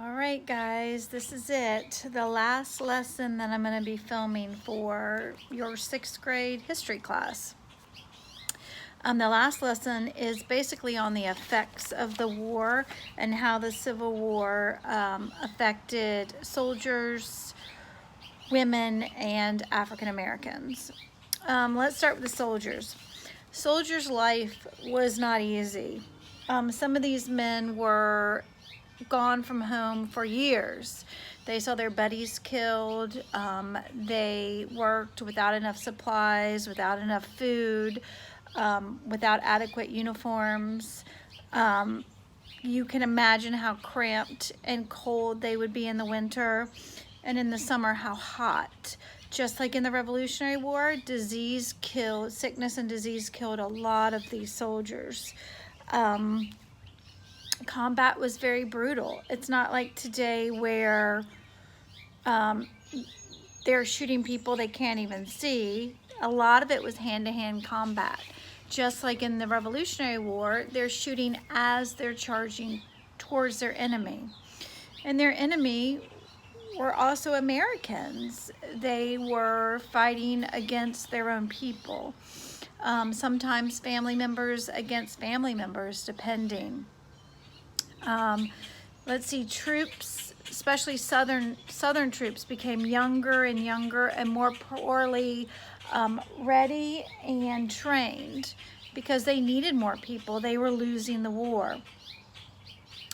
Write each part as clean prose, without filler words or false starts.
All right, guys, this is it. The last lesson that I'm going to be filming for your 6th grade history class. The last lesson is basically on the effects of the war and how the Civil War affected soldiers, women, and African Americans. Let's start with the soldiers. Soldiers' life was not easy. Some of these men were gone from home for years. They saw their buddies killed. They worked without enough supplies, without enough food, without adequate uniforms. You can imagine how cramped and cold they would be in the winter, and in the summer how hot. Just like in the Revolutionary War, sickness and disease killed a lot of these soldiers. Combat was very brutal. It's not like today where they're shooting people they can't even see. A lot of it was hand-to-hand combat. Just like in the Revolutionary War, they're shooting as they're charging towards their enemy. And their enemy were also Americans. They were fighting against their own people. Sometimes family members against family members, depending. Let's see, troops, especially southern troops, became younger and younger and more poorly ready and trained because they needed more people. They were losing the war.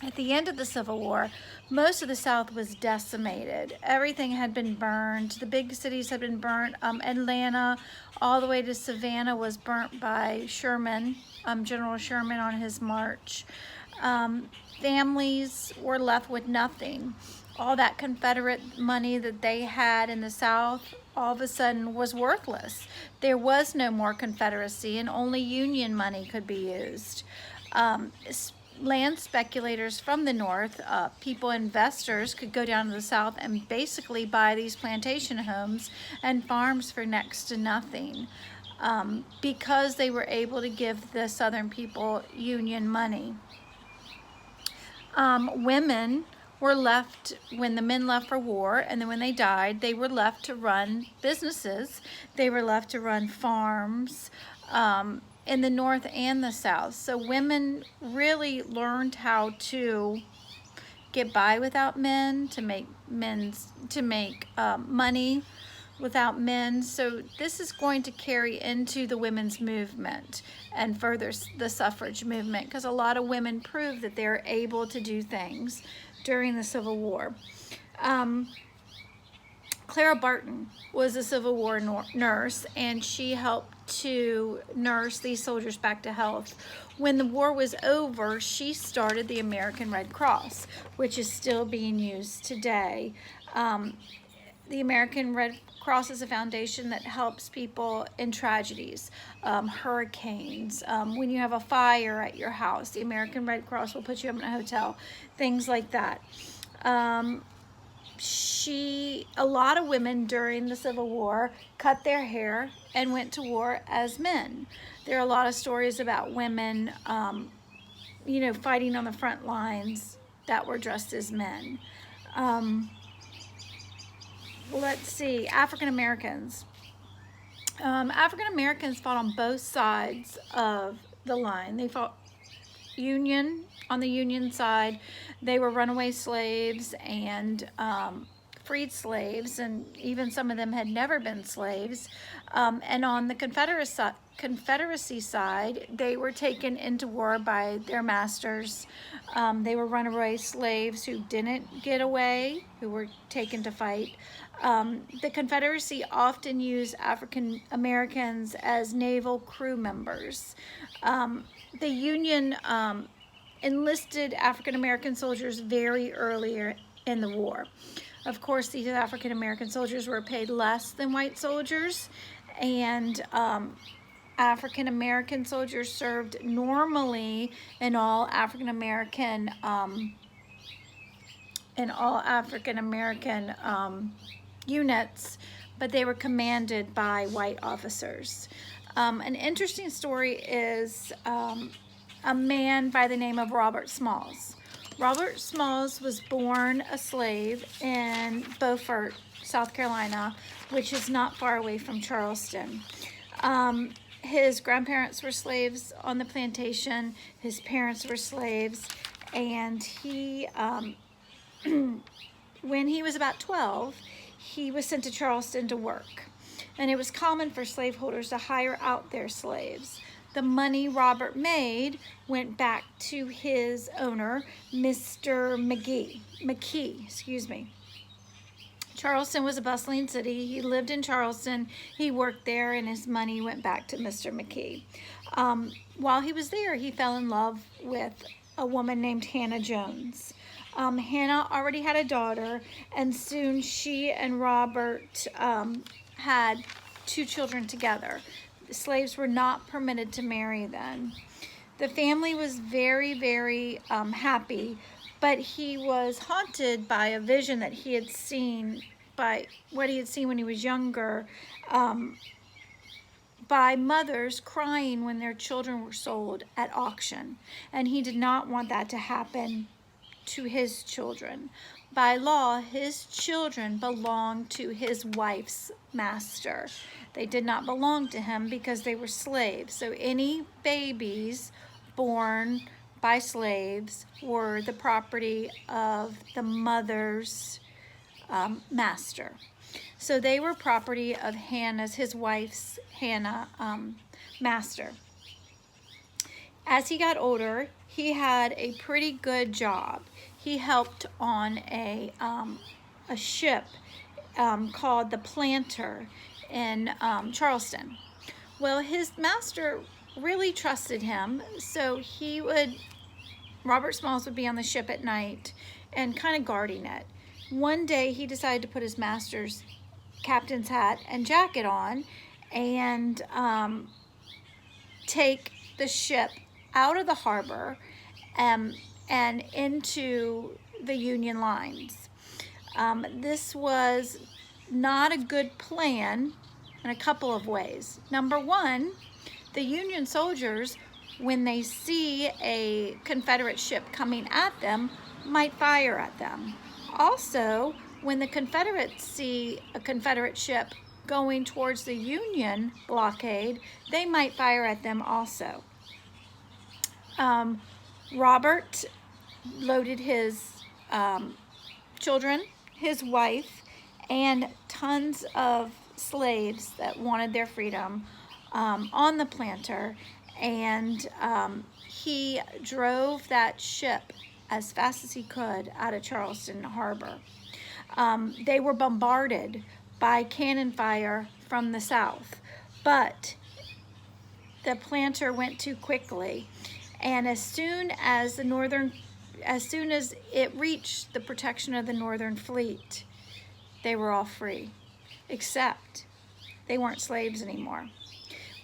At the end of the Civil War, most of the South was decimated. Everything had been burned. The big cities had been burnt. Atlanta, all the way to Savannah, was burnt by Sherman, General Sherman, on his march. Families were left with nothing. All that Confederate money that they had in the South all of a sudden was worthless. There was no more Confederacy, and only Union money could be used. Land speculators from the North, investors, could go down to the South and basically buy these plantation homes and farms for next to nothing, because they were able to give the Southern people Union money. Women were left, when the men left for war, and then when they died, they were left to run businesses. They were left to run farms in the North and the South. So women really learned how to get by without men, to make money without men. So this is going to carry into the women's movement and further the suffrage movement, because a lot of women proved that they're able to do things during the Civil War. Clara Barton was a Civil War nurse, and she helped to nurse these soldiers back to health. When the war was over, she started the American Red Cross, which is still being used today. The American Red Cross is a foundation that helps people in tragedies, hurricanes, when you have a fire at your house, the American Red Cross will put you up in a hotel, things like that. A lot of women during the Civil War cut their hair and went to war as men. There are a lot of stories about women, fighting on the front lines that were dressed as men. Let's see, African Americans. African Americans fought on both sides of the line. They fought on the Union side. They were runaway slaves and freed slaves, and even some of them had never been slaves. And on the Confederacy side, they were taken into war by their masters. They were runaway slaves who didn't get away, who were taken to fight. The Confederacy often used African Americans as naval crew members. The Union enlisted African American soldiers very early in the war. Of course, these African American soldiers were paid less than white soldiers, and African American soldiers served normally in all African American units, but they were commanded by white officers. An interesting story is a man by the name of Robert Smalls. Robert Smalls was born a slave in Beaufort, South Carolina, which is not far away from Charleston. His grandparents were slaves on the plantation. His parents were slaves. And he, when he was about 12, he was sent to Charleston to work. And it was common for slaveholders to hire out their slaves. The money Robert made went back to his owner, Mr. McKee. Charleston was a bustling city. He lived in Charleston, he worked there, and his money went back to Mr. McKee. While he was there, he fell in love with a woman named Hannah Jones. Hannah already had a daughter, and soon she and Robert had 2 children together. The slaves were not permitted to marry then. The family was very, very happy, but he was haunted by a vision that he had seen, by what he had seen when he was younger, by mothers crying when their children were sold at auction. And he did not want that to happen to his children. By law, his children belonged to his wife's master. They did not belong to him because they were slaves. So any babies born by slaves were the property of the mother's master. So they were property of his wife's master. As he got older, he had a pretty good job. He helped on a ship called the Planter in Charleston. Well, his master really trusted him, so Robert Smalls would be on the ship at night and kind of guarding it. One day he decided to put his master's captain's hat and jacket on and take the ship out of the harbor and into the Union lines. This was not a good plan in a couple of ways. Number one, the Union soldiers, when they see a Confederate ship coming at them, might fire at them. Also, when the Confederates see a Confederate ship going towards the Union blockade, they might fire at them also. Robert loaded his children, his wife, and tons of slaves that wanted their freedom on the Planter, and he drove that ship as fast as he could out of Charleston Harbor. They were bombarded by cannon fire from the south, but the Planter went too quickly, and as soon as it reached the protection of the Northern Fleet, they were all free, except they weren't slaves anymore.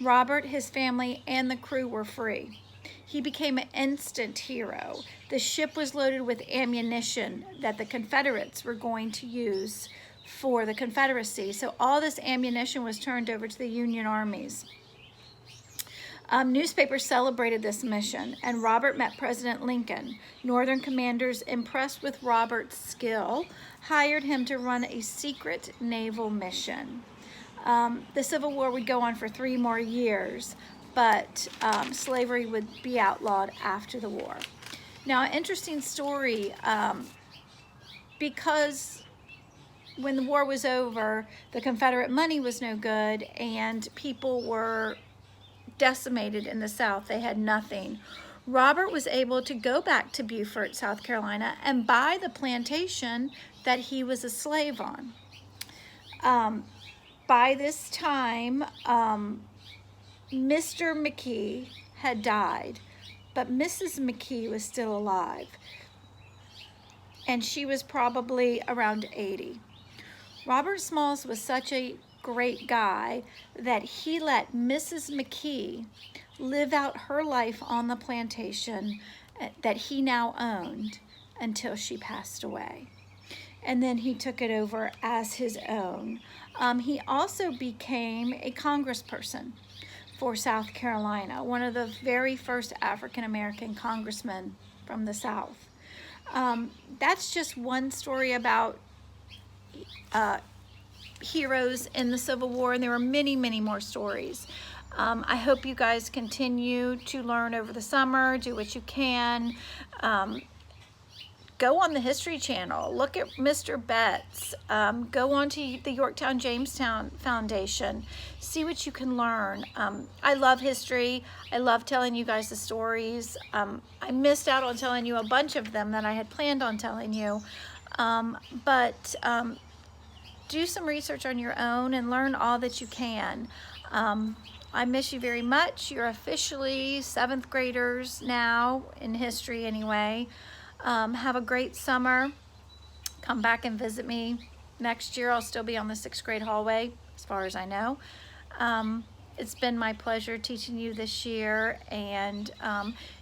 Robert, his family, and the crew were free. He became an instant hero. The ship was loaded with ammunition that the Confederates were going to use for the Confederacy, so all this ammunition was turned over to the Union armies. Newspapers celebrated this mission, and Robert met President Lincoln. Northern commanders, impressed with Robert's skill, hired him to run a secret naval mission. The Civil War would go on for 3 more years, but slavery would be outlawed after the war. Now, an interesting story, because when the war was over, the Confederate money was no good, and people were decimated in the South. They had nothing. Robert was able to go back to Beaufort, South Carolina, and buy the plantation that he was a slave on. By this time, Mr. McKee had died, but Mrs. McKee was still alive, and she was probably around 80. Robert Smalls was such a great guy that he let Mrs. McKee live out her life on the plantation that he now owned until she passed away. And then he took it over as his own. He also became a congressperson for South Carolina, one of the very first African-American congressmen from the South. That's just one story about heroes in the Civil War, and there are many, many more stories. I hope you guys continue to learn over the summer, do what you can. Go on the History Channel, look at Mr. Betts, go on to the Yorktown Jamestown Foundation, see what you can learn. I love history. I love telling you guys the stories. I missed out on telling you a bunch of them that I had planned on telling you, but do some research on your own and learn all that you can. I miss you very much. You're officially 7th graders now, in history anyway. Have a great summer. Come back and visit me. Next year I'll still be on the 6th grade hallway, as far as I know. It's been my pleasure teaching you this year, and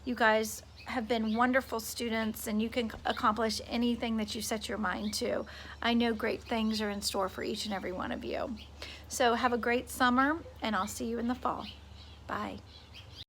you guys have been wonderful students, and you can accomplish anything that you set your mind to. I know great things are in store for each and every one of you. So have a great summer, and I'll see you in the fall. Bye.